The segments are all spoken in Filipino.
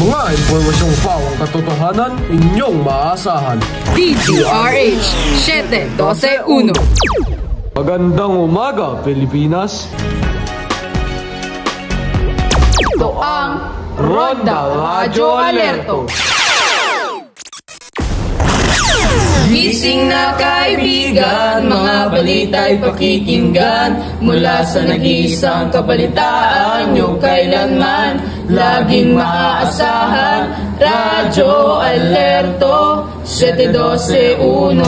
Mga impormasyong pawang katotohanan, inyong maasahan. DZRH 7-12-1. Magandang umaga, Pilipinas. Ito ang Ronda Radyo Alerto. Gising na kaibigan, mga balita'y pakikinggan mula sa nag-iisang kabalitaan nyo kailanman laging maaasahan. Radyo Alerto 7-12-1.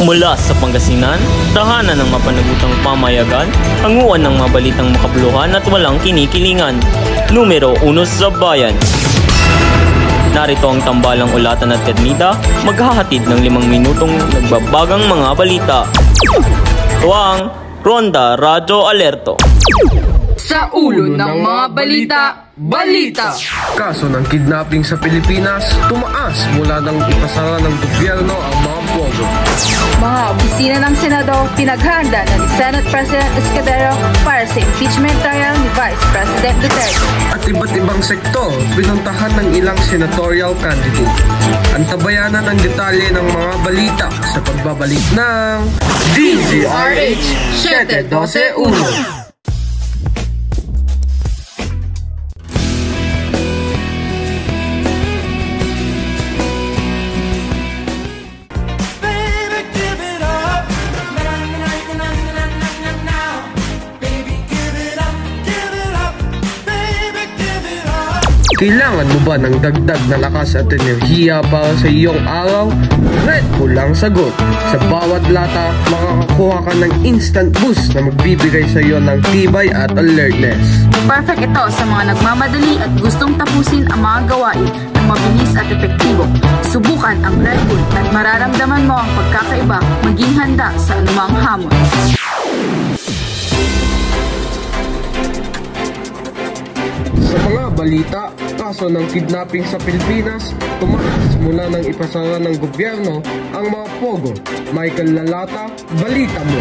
Mula sa Pangasinan, tahanan ng mapanagutang pamayagan, hanguan ng mabalitang makabuluhan at walang kinikilingan. Numero 1 sa bayan. Narito ang tambalang ulatan at kadmida, maghahatid ng 5 minutong nagbabagang mga balita. Ito ang Ronda Radyo Alerto. Sa ulo ng mga balita. Kaso ng kidnapping sa Pilipinas, tumaas mula nang ipasara ng gobyerno ang mga pogo. Mga opisina ng Senado pinaghanda na ni Senate President Escudero para sa impeachment trial ni Vice President Duterte. At iba't ibang sektor, pinuntahan ng ilang senatorial candidate. Antabayanan ang detalye ng mga balita sa pagbabalik ng DZRH 7-12-1. Kailangan mo ba ng dagdag na lakas at enerhiya para sa iyong araw? Red Bull ang sagot. Sa bawat lata, makakakuha ka ng instant boost na magbibigay sa iyo ng tibay at alertness. Perfect ito sa mga nagmamadali at gustong tapusin ang mga gawain ng mabilis at epektibo. Subukan ang Red Bull at mararamdaman mo ang pagkakaiba, maging handa sa anumang hamon. Sa mga balita, kaso ng kidnapping sa Pilipinas, tumaas mula nang ipasara ng gobyerno ang mga pogo. Michael Lalata, balita mo.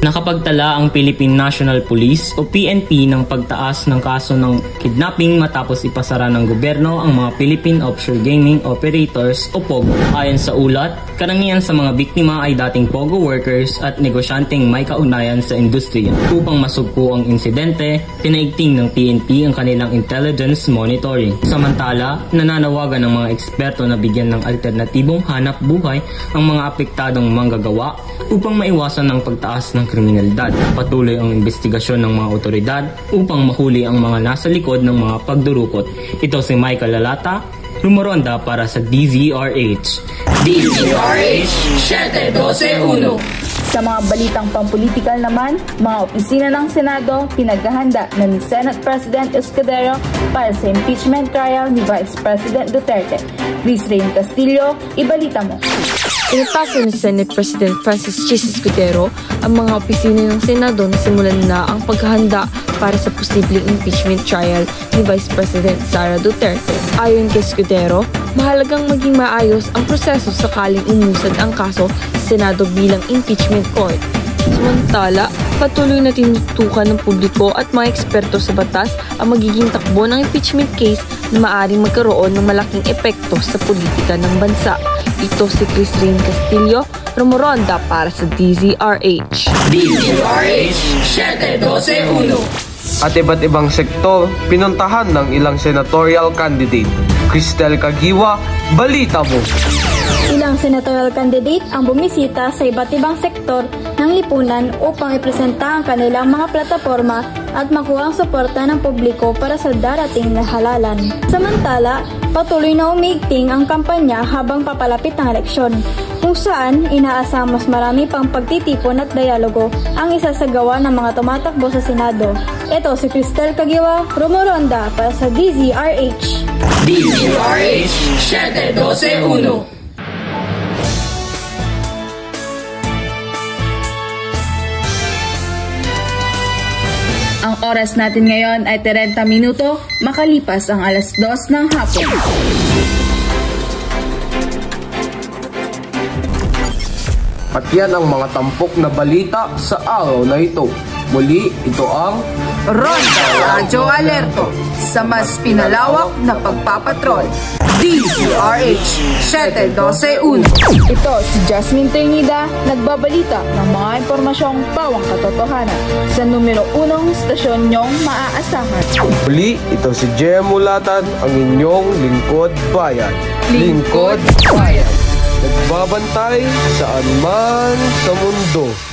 Nakapagtala ang Philippine National Police o PNP ng pagtaas ng kaso ng kidnapping matapos ipasara ng gobyerno ang mga Philippine Offshore Gaming Operators o POGO. Ayon sa ulat, karamihan sa mga biktima ay dating POGO workers at negosyanteng may kaugnayan sa industriya. Upang masugpo ang insidente, pinaigting ng PNP ang kanilang intelligence monitoring. Samantala, nananawagan ng mga eksperto na bigyan ng alternatibong hanap buhay ang mga apektadong manggagawa upang maiwasan ang pagtaas ng kriminalidad. Patuloy ang investigasyon ng mga otoridad upang mahuli ang mga nasa likod ng mga pagdurukot. Ito si Michael Lalata, Rumoronda para sa DZRH. DZRH 7-12-1. Sa mga balitang pampolitikal naman, mga opisina ng Senado pinaghahanda na ni Senate President Escudero para sa impeachment trial ni Vice President Duterte. Chris Rain Castillo, ibalita mo. Inipasa ni Senate President Francis Chis Escudero ang mga opisina ng Senado na simulan na ang paghahanda para sa posibleng impeachment trial ni Vice President Sara Duterte. Ayon kay Escudero, mahalagang maging maayos ang proseso sakaling umusad ang kaso sa Senado bilang impeachment court. Samantala, patuloy na tinutukan ng publiko at mga eksperto sa batas ang magiging takbo ng impeachment case na maaaring magkaroon ng malaking epekto sa politika ng bansa. Ito si Chris Rain Castillo, Rumoronda para sa DZRH. DZRH 7-12-1. At iba't ibang sektor, pinuntahan ng ilang senatorial candidate. Cristel Caguiwa, balita mo. Ilang senatorial candidate ang bumisita sa iba't ibang sektor ng lipunan upang ipresenta ang kanilang mga plataforma at makuha ang suporta ng publiko para sa darating na halalan. Samantala, patuloy na umigting ang kampanya habang papalapit ang eleksyon, kung saan inaasang mas marami pang pagtitipon at dialogo ang isasagawa ng mga tumatakbo sa Senado. Ito si Cristel Caguiwa, Rumoronda para sa DZRH. DZRH 7-12-1. Ang oras natin ngayon ay 30 minuto makalipas ang alas 2 ng hapon. At yan ang mga tampok na balita sa araw na ito. Muli, ito ang Ronda Radyo Alerto sa mas pinalawak na pagpapatrol. DZRH 721. Ito si Jasmine Trinida, nagbabalita ng mga impormasyong pawang katotohanan sa numero 1 stasyon nyong maaasahan. muli, ito si Jem Mulatan, ang inyong lingkod bayan. Lingkod bayan. Nagbabantay saan man sa mundo.